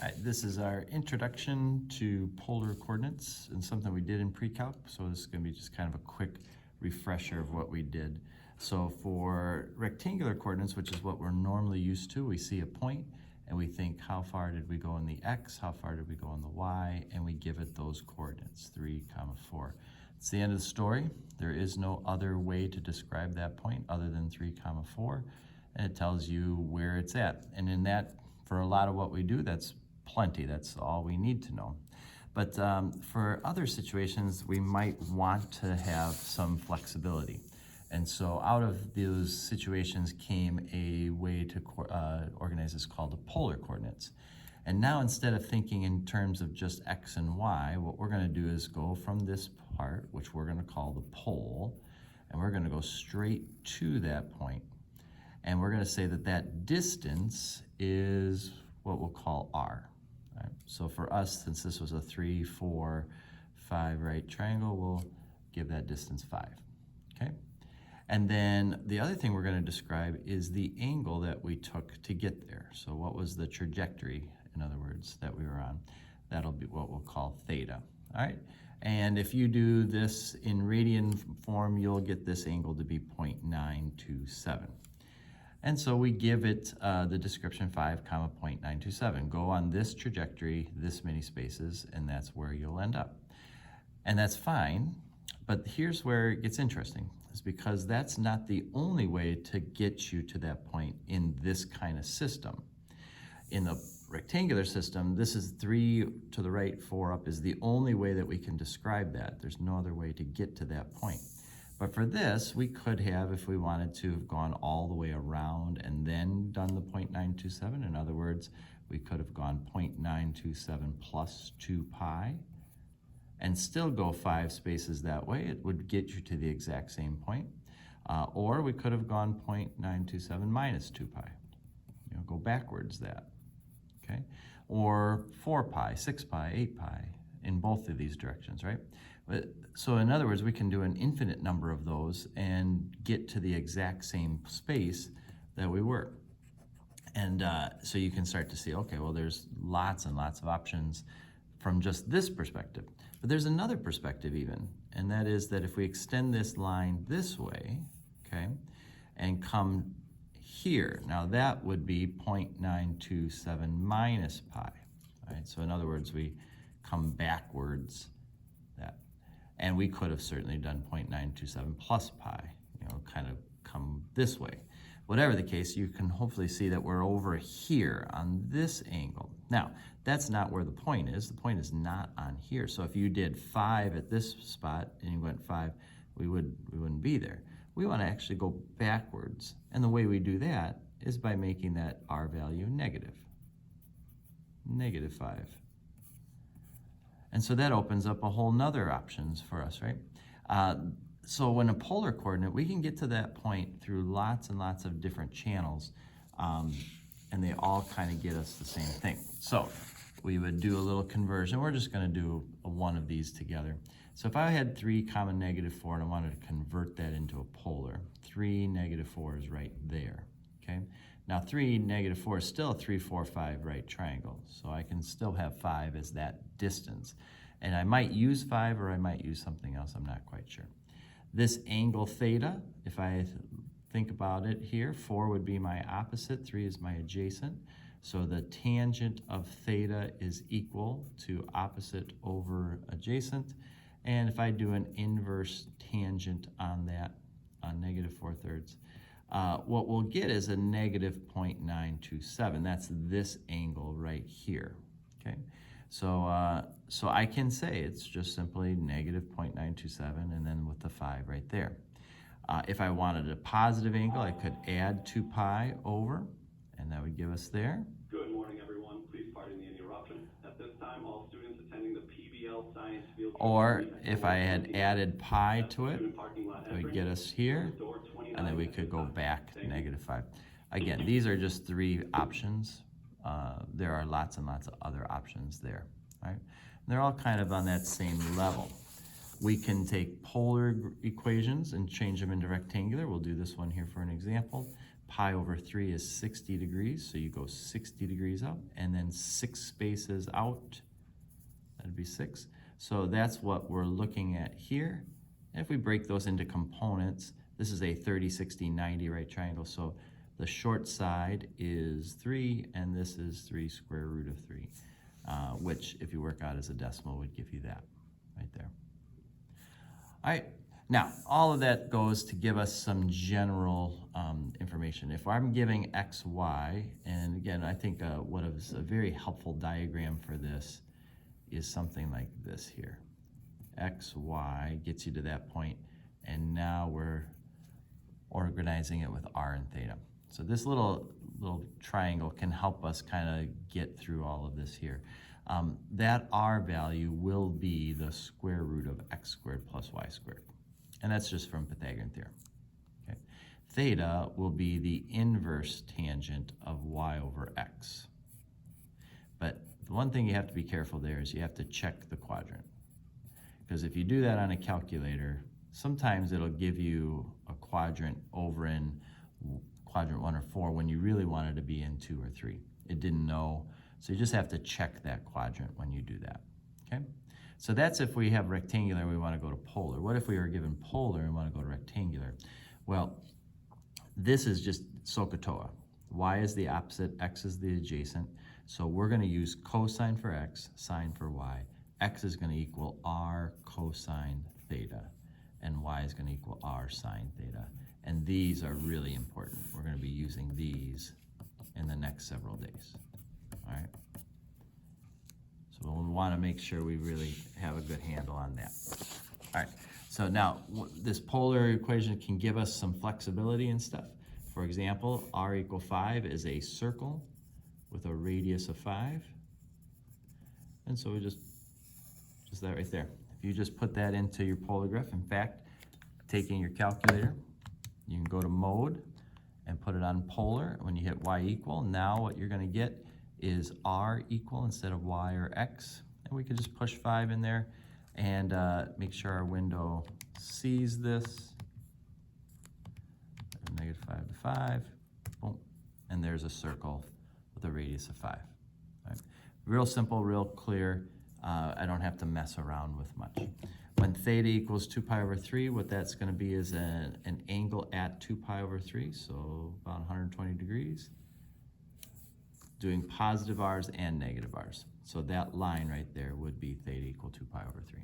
All right, this is our introduction to polar coordinates and something we did in pre-calc. So this is going to be just kind of a quick refresher of what we did. So for rectangular coordinates, which is what we're normally used to, we see a point and we think how far did we go in the x, how far did we go in the y, and we give it those coordinates, 3, 4. It's the end of the story. There is no other way to describe that point other than 3, 4, and it tells you where it's at. And in that, for a lot of what we do, that's plenty. That's all we need to know. But for other situations, we might want to have some flexibility. And so out of those situations came a way to organize this called the polar coordinates. And now instead of thinking in terms of just x and y, what we're going to do is go from this part, which we're going to call the pole, and we're going to go straight to that point. And we're going to say that that distance is what we'll call r. Right? So for us, since this was a 3, 4, 5 right triangle, we'll give that distance 5. Okay? And then the other thing we're going to describe is the angle that we took to get there. So what was the trajectory, in other words, that we were on? That'll be what we'll call theta. All right? And if you do this in radian form, you'll get this angle to be 0.927. And so we give it the description 5, 0.927. Go on this trajectory, this many spaces, and that's where you'll end up. And that's fine, but here's where it gets interesting, is because that's not the only way to get you to that point in this kind of system. In the rectangular system, this is 3 to the right, 4 up is the only way that we can describe that. There's no other way to get to that point. But for this, we could have, if we wanted to, have gone all the way around and then done the 0.927. In other words, we could have gone 0.927 plus 2 pi and still go 5 spaces that way. It would get you to the exact same point. Or we could have gone 0.927 minus 2 pi. Go backwards that, okay? Or 4 pi, 6 pi, 8 pi in both of these directions, right? So in other words, we can do an infinite number of those and get to the exact same space that we were. And so you can start to see, okay, well, there's lots and lots of options from just this perspective. But there's another perspective even, and that is that if we extend this line this way, okay, and come here, now that would be 0.927 minus pi, right? So in other words, we come backwards that. And we could have certainly done 0.927 plus pi, kind of come this way. Whatever the case, you can hopefully see that we're over here on this angle. Now, that's not where the point is. The point is not on here. So if you did 5 at this spot and you went 5, we wouldn't be there. We want to actually go backwards. And the way we do that is by making that r value negative. Negative 5. And so that opens up a whole nother options for us, right? So when a polar coordinate, we can get to that point through lots and lots of different channels, and they all kind of get us the same thing. So we would do a little conversion. We're just going to do one of these together. So if I had 3, negative 4, and I wanted to convert that into a polar, 3, negative 4 is right there, okay? Now 3, negative 4 is still a 3, 4, 5 right triangle, so I can still have 5 as that distance. And I might use 5 or I might use something else, I'm not quite sure. This angle theta, if I think about it here, 4 would be my opposite, 3 is my adjacent. So the tangent of theta is equal to opposite over adjacent. And if I do an inverse tangent on that, on negative 4/3, what we'll get is a negative 0.927. That's this angle right here, okay? So, so I can say it's just simply negative 0.927 and then with the 5 right there. If I wanted a positive angle, I could add 2 pi over, and that would give us there. Good morning, everyone. Please pardon the interruption. At this time, all students attending the PBL Science Field... Or if I had added pi to it, it would get us here, and then we could go back to negative 5. Again, these are just 3 options. There are lots and lots of other options there, right? And they're all kind of on that same level. We can take polar equations and change them into rectangular. We'll do this one here for an example. pi over 3 is 60 degrees, so you go 60 degrees out, and then 6 spaces out, that'd be 6. So that's what we're looking at here. If we break those into components, this is a 30, 60, 90 right triangle, so the short side is 3, and this is 3 square root of 3, which if you work out as a decimal would give you that right there. All right, now all of that goes to give us some general information. If I'm giving x, y, and again, I think what is a very helpful diagram for this is something like this here. X, y gets you to that point, and now we're organizing it with r and theta. So this little triangle can help us kind of get through all of this here. That r value will be the square root of x squared plus y squared. And that's just from Pythagorean theorem. Okay. Theta will be the inverse tangent of y over x. But the one thing you have to be careful there is you have to check the quadrant. Because if you do that on a calculator, sometimes it'll give you a quadrant over in quadrant 1 or 4 when you really wanted to be in 2 or 3. It didn't know, so you just have to check that quadrant when you do that, okay? So that's if we have rectangular, we want to go to polar. What if we were given polar and want to go to rectangular? Well, this is just SOHCAHTOA. Y is the opposite, x is the adjacent, so we're going to use cosine for x, sine for y. X is going to equal r cosine theta, and y is going to equal r sine theta. And these are really important. We're going to be using these in the next several days. All right? So we'll want to make sure we really have a good handle on that. All right, so now this polar equation can give us some flexibility and stuff. For example, r equal 5 is a circle with a radius of 5. And so we just that right there. If you just put that into your polar graph, in fact, taking your calculator, you can go to mode and put it on polar. When you hit y equal, now what you're going to get is r equal instead of y or x. And we could just push 5 in there and make sure our window sees this. Negative 5 to 5, boom, and there's a circle with a radius of 5. Right? Real simple, real clear. I don't have to mess around with much. When theta equals 2 pi over 3, what that's going to be is an angle at 2 pi over 3, so about 120 degrees, doing positive r's and negative r's. So that line right there would be theta equal 2 pi over 3.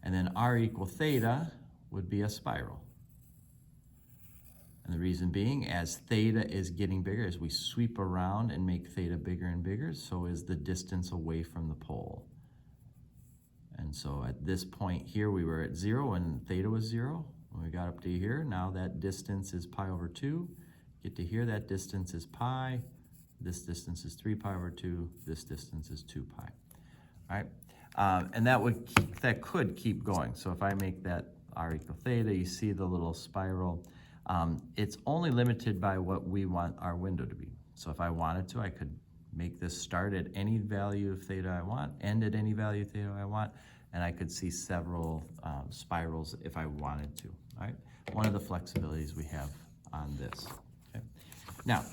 And then r equal theta would be a spiral. And the reason being, as theta is getting bigger, as we sweep around and make theta bigger and bigger, so is the distance away from the pole. And so at this point here, we were at 0 when theta was 0. When we got up to here, now that distance is pi over 2. Get to here, that distance is pi. This distance is 3 pi over 2. This distance is 2 pi. All right? And that could keep going. So if I make that r equal theta, you see the little spiral. It's only limited by what we want our window to be. So if I wanted to, I could make this start at any value of theta I want, end at any value of theta I want, and I could see several spirals if I wanted to. All right? One of the flexibilities we have on this. Okay? Now,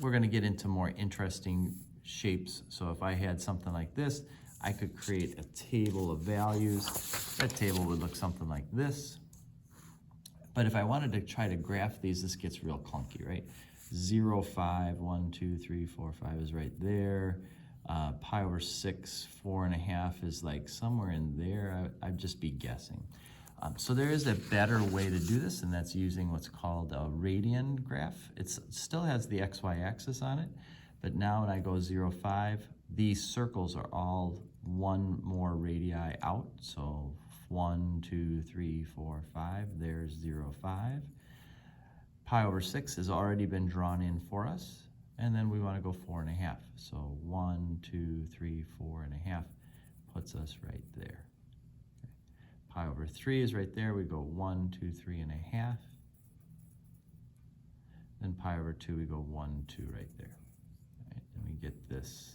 we're going to get into more interesting shapes. So if I had something like this, I could create a table of values. That table would look something like this. But if I wanted to try to graph these, this gets real clunky, right? 0, 5, 1, 2, 3, 4, 5 is right there. Pi over 6, 4.5 is like somewhere in there. I'd just be guessing. So there is a better way to do this, and that's using what's called a radian graph. It still has the XY axis on it, but now when I go 0, 5, these circles are all one more radii out. So 1, 2, 3, 4, 5, there's 0, 5. Pi over 6 has already been drawn in for us, and then we want to go 4.5. So 1, 2, 3, 4.5 puts us right there. Okay. Pi over 3 is right there. We go 1, 2, 3.5. Then pi over 2, we go 1, 2 right there. Right? And we get this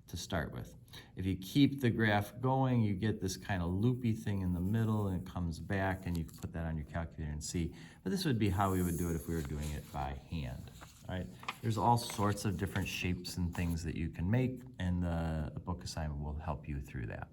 to start with. If you keep the graph going, you get this kind of loopy thing in the middle, and it comes back, and you can put that on your calculator and see. But this would be how we would do it if we were doing it by hand. All right, there's all sorts of different shapes and things that you can make, and the book assignment will help you through that.